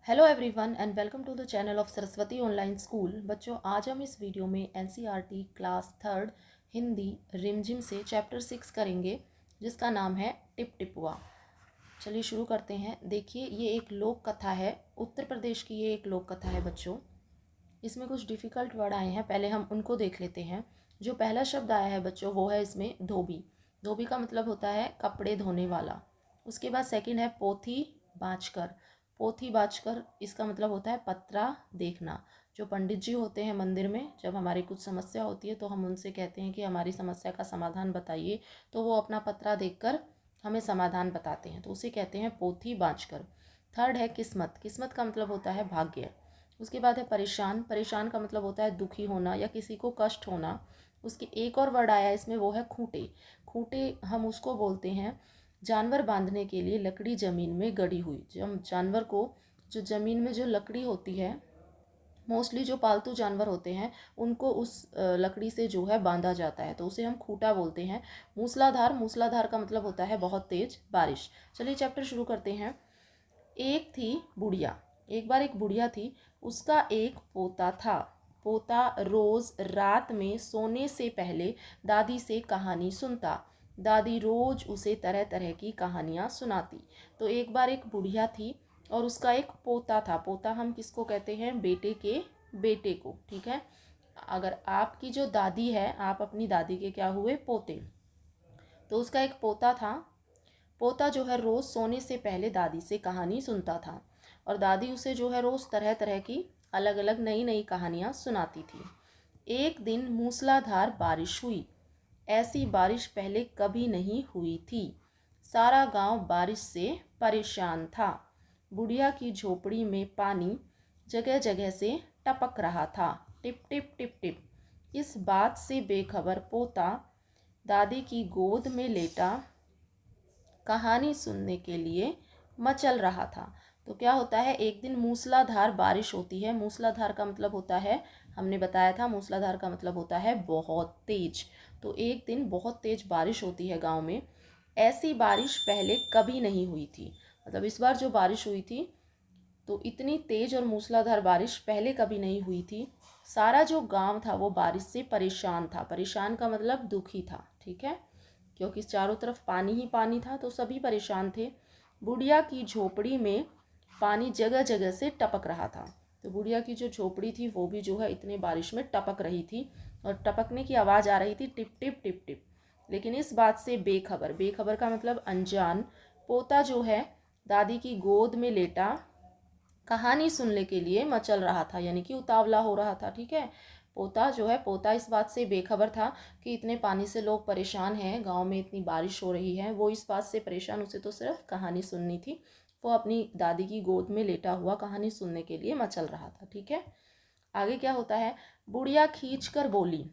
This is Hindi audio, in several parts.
Hello everyone and welcome to the channel of Saraswati online school. बच्चों, आज हम इस वीडियो में एनसीईआरटी क्लास थर्ड हिंदी रिमझिम से चैप्टर 6 करेंगे, जिसका नाम है टिप टिपुआ। चलिए शुरू करते हैं। देखिए, ये एक लोक कथा है, उत्तर प्रदेश की ये एक लोक कथा है बच्चों। इसमें कुछ डिफ़िकल्ट वर्ड आए हैं, पहले हम उनको देख लेते हैं। जो पहला शब्द आया है बच्चों, वो है इसमें धोबी। धोबी का मतलब होता है कपड़े धोने वाला। उसके बाद सेकंड है पोथी बाँचकर। पोथी बाँचकर इसका मतलब होता है पत्रा देखना। जो पंडित जी होते हैं मंदिर में, जब हमारी कुछ समस्या होती है तो हम उनसे कहते हैं कि हमारी समस्या का समाधान बताइए, तो वो अपना पत्रा देखकर हमें समाधान बताते हैं, तो उसे कहते हैं पोथी बाँचकर। थर्ड है किस्मत। किस्मत का मतलब होता है भाग्य। उसके बाद है परेशान। परेशान का मतलब होता है दुखी होना या किसी को कष्ट होना। उसके एक और वर्ड आया इसमें, वो है खूंटे। खूंटे हम उसको बोलते हैं जानवर बांधने के लिए लकड़ी ज़मीन में गड़ी हुई। जब जानवर को जो ज़मीन में जो लकड़ी होती है, मोस्टली जो पालतू जानवर होते हैं उनको उस लकड़ी से जो है बांधा जाता है, तो उसे हम खूंटा बोलते हैं। मूसलाधार। मूसलाधार का मतलब होता है बहुत तेज बारिश। चलिए चैप्टर शुरू करते हैं। एक थी बुढ़िया। एक बार एक बुढ़िया थी, उसका एक पोता था। पोता रोज रात में सोने से पहले दादी से कहानी सुनता। दादी रोज उसे तरह तरह की कहानियाँ सुनाती। तो एक बार एक बुढ़िया थी और उसका एक पोता था। पोता हम किसको कहते हैं? बेटे के बेटे को, ठीक है। अगर आपकी जो दादी है, आप अपनी दादी के क्या हुए? पोते। तो उसका एक पोता था। पोता जो है रोज़ सोने से पहले दादी से कहानी सुनता था और दादी उसे जो है रोज़ तरह तरह की अलग अलग नई नई कहानियाँ सुनाती थी। एक दिन मूसलाधार बारिश हुई। ऐसी बारिश पहले कभी नहीं हुई थी। सारा गांव बारिश से परेशान था। बुढ़िया की झोपड़ी में पानी जगह जगह से टपक रहा था, टिप टिप टिप टिप। इस बात से बेखबर पोता दादी की गोद में लेटा कहानी सुनने के लिए मचल रहा था। तो क्या होता है, एक दिन मूसलाधार बारिश होती है। मूसलाधार का मतलब होता है, हमने बताया था मूसलाधार का मतलब होता है बहुत तेज। तो एक दिन बहुत तेज बारिश होती है गांव में। ऐसी बारिश पहले कभी नहीं हुई थी। मतलब इस बार जो बारिश हुई थी, तो इतनी तेज और मूसलाधार बारिश पहले कभी नहीं हुई थी। सारा जो गांव था वो बारिश से परेशान था। परेशान का मतलब दुखी था, ठीक है, क्योंकि चारों तरफ पानी ही पानी था, तो सभी परेशान थे। बुढ़िया की झोपड़ी में पानी जगह जगह से टपक रहा था। तो बुढ़िया की जो झोपड़ी थी वो भी जो है इतने बारिश में टपक रही थी और टपकने की आवाज़ आ रही थी, टिप टिप टिप टिप। लेकिन इस बात से बेखबर, बेखबर का मतलब अनजान, पोता जो है दादी की गोद में लेटा कहानी सुनने के लिए मचल रहा था, यानी कि उतावला हो रहा था, ठीक है। पोता जो है, पोता इस बात से बेखबर था कि इतने पानी से लोग परेशान हैं, गांव में इतनी बारिश हो रही है। वो इस बात से परेशान, उसे तो सिर्फ कहानी सुननी थी। वो अपनी दादी की गोद में लेटा हुआ कहानी सुनने के लिए मचल रहा था, ठीक है। आगे क्या होता है, बुढ़िया खींच कर बोली,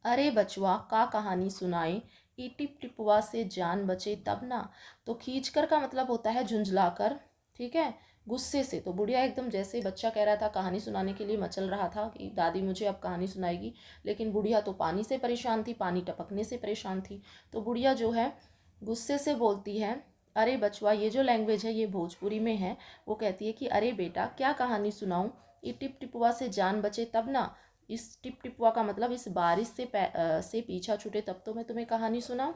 अरे बचवा का कहानी सुनाए, ई टिप टिपुआ से जान बचे तब ना। तो खींच कर का मतलब होता है झुंझला कर, ठीक है, गुस्से से। तो बुढ़िया एकदम जैसे बच्चा कह रहा था, कहानी सुनाने के लिए मचल रहा था कि दादी मुझे अब कहानी सुनाएगी, लेकिन बुढ़िया तो पानी से परेशान थी, पानी टपकने से परेशान थी। तो बुढ़िया जो है गुस्से से बोलती है, अरे बचवा, ये जो लैंग्वेज है ये भोजपुरी में है। वो कहती है कि अरे बेटा, क्या कहानी सुनाऊं, ये टिप टिपुआ से जान बचे तब ना। इस टिप टिपुआ का मतलब इस बारिश से पीछा छूटे तब तो मैं तुम्हें कहानी सुनाऊं।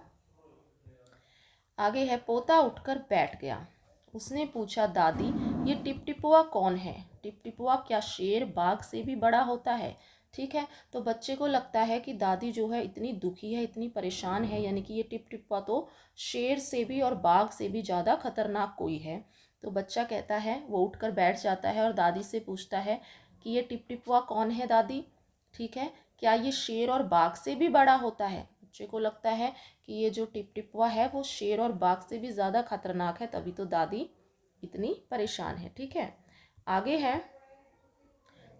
आगे है, पोता उठकर बैठ गया। उसने पूछा, दादी ये टिप टिपुआ कौन है? टिप टिपुआ क्या शेर बाघ से भी बड़ा होता है? ठीक है। तो बच्चे को लगता है कि दादी जो है इतनी दुखी है, इतनी परेशान है, यानी कि ये टिप टिपुआ तो शेर से भी और बाघ से भी ज़्यादा खतरनाक कोई है। तो बच्चा कहता है, वो उठकर बैठ जाता है और दादी से पूछता है कि ये टिप टिपुआ कौन है दादी? ठीक है, क्या ये शेर और बाघ से भी बड़ा होता है? बच्चे को लगता है कि ये जो टिप टिपुआ है वो शेर और बाघ से भी ज़्यादा खतरनाक है, तभी तो दादी इतनी परेशान है, ठीक है। आगे है,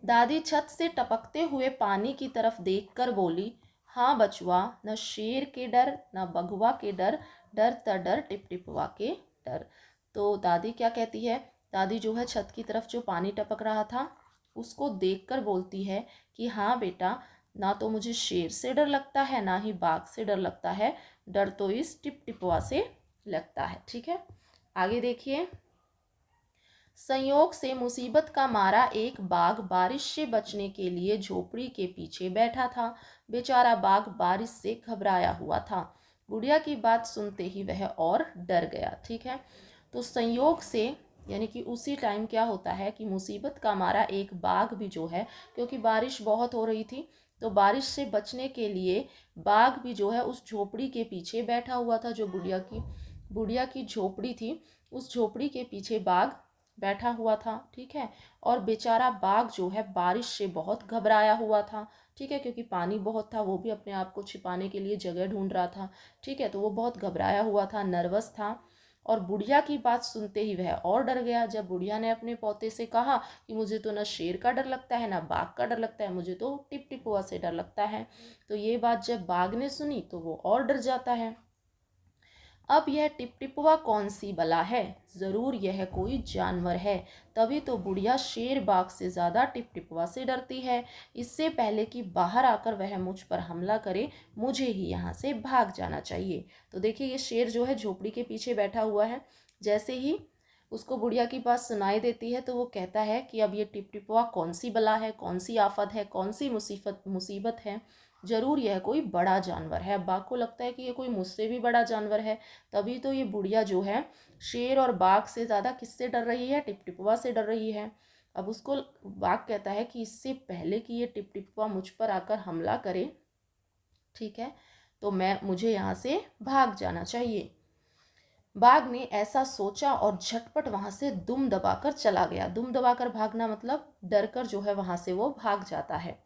दादी छत से टपकते हुए पानी की तरफ देखकर बोली, हाँ बचवा, न शेर के डर न बघवा के डर, डर त डर टिप टिपुआ के डर। तो दादी क्या कहती है, दादी जो है छत की तरफ जो पानी टपक रहा था उसको देखकर बोलती है कि हाँ बेटा, ना तो मुझे शेर से डर लगता है ना ही बाघ से डर लगता है, डर तो इस टिप टिपुआ से लगता है, ठीक है। आगे देखिए, संयोग से मुसीबत का मारा एक बाघ बारिश से बचने के लिए झोपड़ी के पीछे बैठा था। बेचारा बाघ बारिश से घबराया हुआ था। बुढ़िया की बात सुनते ही वह और डर गया। ठीक है, तो संयोग से यानी कि उसी टाइम क्या होता है कि मुसीबत का मारा एक बाघ भी जो है, क्योंकि बारिश बहुत हो रही थी, तो बारिश से बचने के लिए बाघ भी जो है उस झोपड़ी के पीछे बैठा हुआ था। जो बुढ़िया की झोपड़ी थी, उस झोपड़ी के पीछे बाघ बैठा हुआ था। ठीक है, और बेचारा बाघ जो है बारिश से बहुत घबराया हुआ था। ठीक है, क्योंकि पानी बहुत था, वो भी अपने आप को छिपाने के लिए जगह ढूंढ रहा था। ठीक है, तो वो बहुत घबराया हुआ था, नर्वस था। और बुढ़िया की बात सुनते ही वह और डर गया। जब बुढ़िया ने अपने पोते से कहा कि मुझे तो ना शेर का डर लगता है ना बाघ का डर लगता है, मुझे तो टिप टिपुआ से डर लगता है, तो ये बात जब बाघ ने सुनी तो वो और डर जाता है। अब यह टिपटिपुआ कौन सी बला है, जरूर यह कोई जानवर है, तभी तो बुढ़िया शेर बाघ से ज्यादा टिपटिपुआ से डरती है। इससे पहले कि बाहर आकर वह मुझ पर हमला करे, मुझे ही यहाँ से भाग जाना चाहिए। तो देखिए, ये शेर जो है झोपड़ी के पीछे बैठा हुआ है। जैसे ही उसको बुढ़िया की बात सुनाई देती है तो वो कहता है कि अब ये टिपटिपुआ कौन सी बला है, कौन सी आफत है, कौन सी मुसीबत है, जरूर यह कोई बड़ा जानवर है। बाघ को लगता है कि ये कोई मुझसे भी बड़ा जानवर है। तभी तो ये बुढ़िया जो है शेर और बाघ से ज़्यादा किससे डर रही है, टिपटिपुआ से डर रही है। अब उसको बाघ कहता है कि इससे पहले कि ये टिपटिपुआ मुझ पर आकर हमला करे, ठीक है, तो मुझे यहाँ से भाग जाना चाहिए। बाघ ने ऐसा सोचा और झटपट वहां से दुम दबाकर चला गया। दुम दबाकर भागना मतलब डर कर जो है वहां से वो भाग जाता है।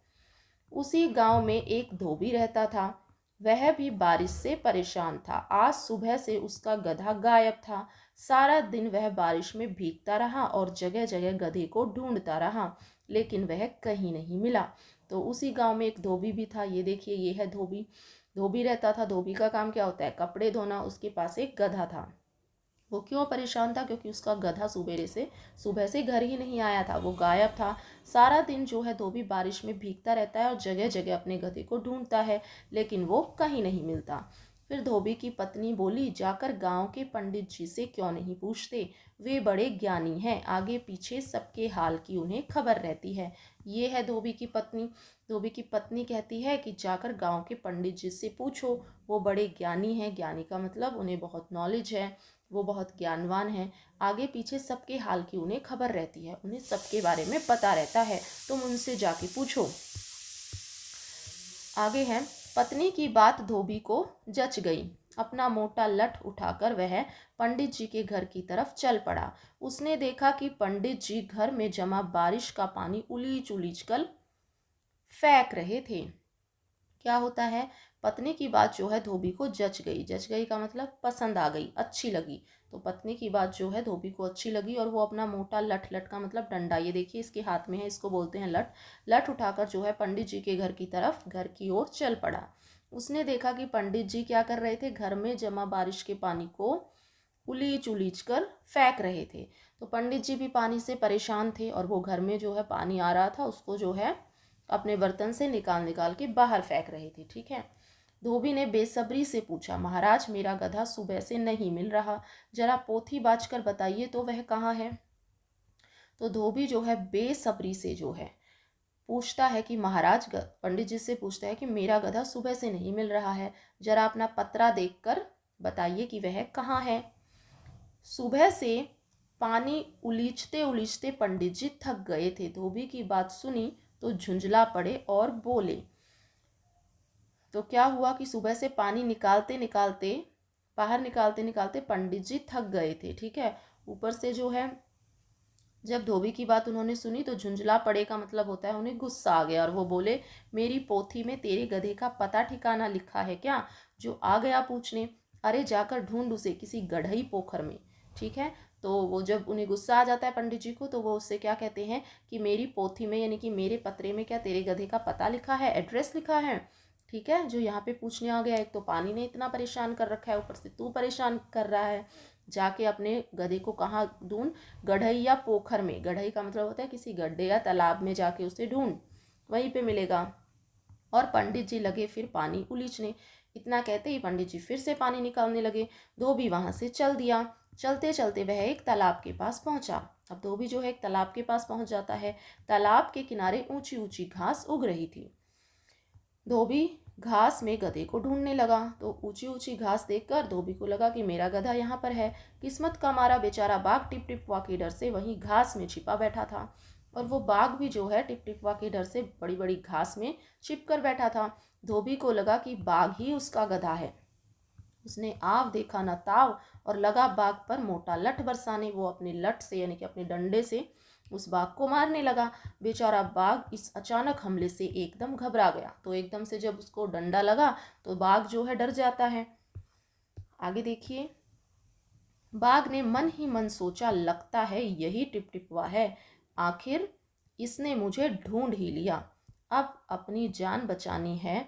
उसी गांव में एक धोबी रहता था। वह भी बारिश से परेशान था। आज सुबह से उसका गधा गायब था। सारा दिन वह बारिश में भीगता रहा और जगह जगह गधे को ढूंढता रहा, लेकिन वह कहीं नहीं मिला। तो उसी गांव में एक धोबी भी था। ये देखिए, ये है धोबी। धोबी रहता था। धोबी का काम क्या होता है, कपड़े धोना। उसके पास एक गधा था। वो क्यों परेशान था, क्योंकि उसका गधा सुबह से घर ही नहीं आया था, वो गायब था। सारा दिन जो है धोबी बारिश में भीगता रहता है और जगह जगह अपने गधे को ढूंढता है, लेकिन वो कहीं नहीं मिलता। फिर धोबी की पत्नी बोली, जाकर गांव के पंडित जी से क्यों नहीं पूछते, वे बड़े ज्ञानी हैं, आगे पीछे सबके हाल की उन्हें खबर रहती है। ये है धोबी की पत्नी। धोबी की पत्नी कहती है कि जाकर गांव के पंडित जी से पूछो, वो बड़े ज्ञानी हैं। ज्ञानी का मतलब उन्हें बहुत नॉलेज है, वो बहुत ज्ञानवान हैं, आगे पीछे सबके हाल की उन्हें खबर रहती है, उन्हें सबके बारे में पता रहता है, तुम उनसे जाके पूछो। आगे है, पत्नी की बात धोबी को जच गई। अपना मोटा लठ उठाकर वह पंडित जी के घर की तरफ चल पड़ा। उसने देखा कि पंडित जी घर में जमा बारिश का पानी उलीच उलीच कर फेंक रहे थे। क्या होता है, पत्नी की बात जो है धोबी को जच गई। जच गई का मतलब पसंद आ गई, अच्छी लगी। तो पत्नी की बात जो है धोबी को अच्छी लगी और वो अपना मोटा लठ, लठ का मतलब डंडा, ये देखिए इसके हाथ में है, इसको बोलते हैं लठ, लठ उठाकर जो है पंडित जी के घर की तरफ, घर की ओर चल पड़ा। उसने देखा कि पंडित जी क्या कर रहे थे, घर में जमा बारिश के पानी को उलीच उलीच कर फेंक रहे थे। तो पंडित जी भी पानी से परेशान थे और वो घर में जो है पानी आ रहा था उसको जो है अपने बर्तन से निकाल निकाल के बाहर फेंक रहे थे। ठीक है, धोबी ने बेसब्री से पूछा, महाराज मेरा गधा सुबह से नहीं मिल रहा, जरा पोथी बाज कर बताइए तो वह कहाँ है। तो धोबी जो है बेसब्री से जो है पूछता है कि महाराज, पंडित जी से पूछता है कि मेरा गधा सुबह से नहीं मिल रहा है, जरा अपना पत्रा देखकर बताइए कि वह कहाँ है। सुबह से पानी उलीचते उलीचते पंडित जी थक गए थे। धोबी की बात सुनी तो झुंझला पड़े और बोले। तो क्या हुआ कि सुबह से पानी निकालते निकालते, बाहर निकालते निकालते पंडित जी थक गए थे। ठीक है, ऊपर से जो है जब धोबी की बात उन्होंने सुनी तो झुंझला पड़े का मतलब होता है उन्हें गुस्सा आ गया और वो बोले, मेरी पोथी में तेरे गधे का पता ठिकाना लिखा है क्या, जो आ गया पूछने, अरे जाकर ढूंढ उसे किसी गढ़ई पोखर में। ठीक है, तो वो जब उन्हें गुस्सा आ जाता है पंडित जी को, तो वो उससे क्या कहते हैं कि मेरी पोथी में यानी कि मेरे पत्रे में क्या तेरे गधे का पता लिखा है, एड्रेस लिखा है। ठीक है, जो यहाँ पे पूछने आ गया, एक तो पानी ने इतना परेशान कर रखा है, ऊपर से तू परेशान कर रहा है, जाके अपने गधे को कहाँ ढूंढ, गढ़ई या पोखर में। गढ़ई का मतलब होता है किसी गड्ढे या तालाब में जाके उसे ढूंढ, वहीं पे मिलेगा। और पंडित जी लगे फिर पानी उलीचने। इतना कहते ही पंडित जी फिर से पानी निकालने लगे। धोबी वहां से चल दिया। चलते चलते वह एक तालाब के पास पहुंचा। अब धोबी जो है एक तालाब के पास पहुंच जाता है। तालाब के किनारे ऊंची ऊंची घास उग रही थी। धोबी घास में गधे को ढूंढने लगा। तो ऊंची ऊंची घास देखकर धोबी को लगा कि मेरा गधा यहाँ पर है। किस्मत का मारा बेचारा बाघ टिपटिपवा के डर से वहीं घास में छिपा बैठा था। और वो बाघ भी जो है टिपटिपवा के डर से बड़ी बड़ी घास में छिप कर बैठा था। धोबी को लगा कि बाघ ही उसका गधा है। उसने आव देखा न ताव और लगा बाघ पर मोटा लठ बरसाने। वो अपने लठ से यानी कि अपने डंडे से उस बाघ को मारने लगा। बेचारा बाघ इस अचानक हमले से एकदम घबरा गया। तो एकदम से जब उसको डंडा लगा तो बाघ जो है डर जाता है। आगे देखिए, बाघ ने मन ही मन सोचा, लगता है यही टिपटिपवा है। आखिर इसने मुझे ढूंढ ही लिया। अब अपनी जान बचानी है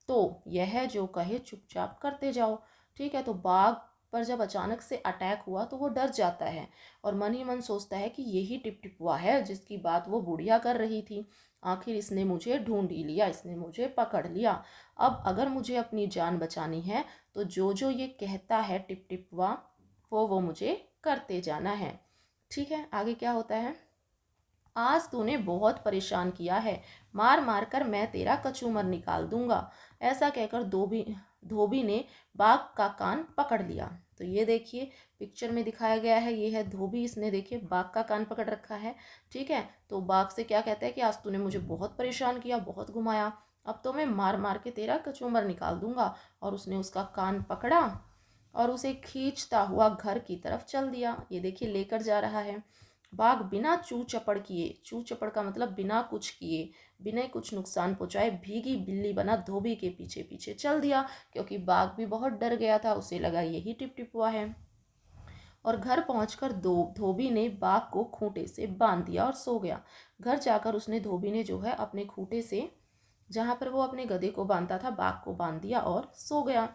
तो यह जो कहे चुपचाप करते जाओ। ठीक है, तो बाघ पर जब अचानक से अटैक हुआ तो वो डर जाता है और मन ही मन सोचता है कि यही टिपटिपवा है जिसकी बात वो बुढ़िया कर रही थी। आखिर इसने मुझे ढूंढ ही लिया, इसने मुझे पकड़ लिया। अब अगर मुझे अपनी जान बचानी है तो जो जो ये कहता है टिपटिपवा वो मुझे करते जाना है। ठीक है, आगे क्या होता है। आज तूने बहुत परेशान किया है, मार मार कर मैं तेरा कचूमर निकाल दूंगा। ऐसा कहकर धोबी ने बाघ का कान पकड़ लिया। तो ये देखिए पिक्चर में दिखाया गया है, ये है धोबी, इसने देखिए बाघ का कान पकड़ रखा है। ठीक है, तो बाघ से क्या कहता है कि आज तूने मुझे बहुत परेशान किया, बहुत घुमाया, अब तो मैं मार मार के तेरा कचूमर निकाल दूंगा। और उसने उसका कान पकड़ा और उसे खींचता हुआ घर की तरफ चल दिया। ये देखिए लेकर जा रहा है। बाघ बिना चू चपड़ किए, चू चपड़ का मतलब बिना कुछ किए, बिना कुछ नुकसान पहुंचाए भीगी बिल्ली बना धोबी के पीछे पीछे चल दिया। क्योंकि बाघ भी बहुत डर गया था, उसे लगा यही टिपटिपवा है। और घर पहुंचकर धोबी ने बाघ को खूंटे से बांध दिया और सो गया। घर जाकर उसने धोबी ने जो है अपने खूंटे से, जहाँ पर वो अपने गधे को बांधता था, बाघ को बांध दिया और सो गया।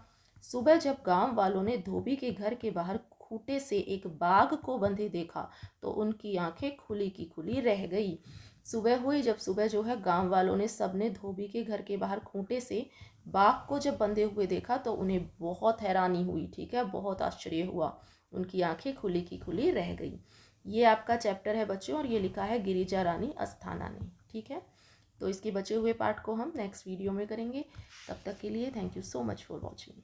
सुबह जब गांव वालों ने धोबी के घर के बाहर खूंटे से एक बाघ को बंधे देखा तो उनकी आंखें खुली की खुली रह गई। सुबह हुई, जब सुबह जो है गांव वालों ने सबने धोबी के घर के बाहर खूंटे से बाघ को जब बंधे हुए देखा तो उन्हें बहुत हैरानी हुई। ठीक है, बहुत आश्चर्य हुआ, उनकी आंखें खुली की खुली रह गई। ये आपका चैप्टर है बच्चों और ये लिखा है गिरिजा रानी अस्थाना ने। ठीक है, तो इसके बचे हुए पार्ट को हम नेक्स्ट वीडियो में करेंगे। तब तक के लिए thank you so much for watching.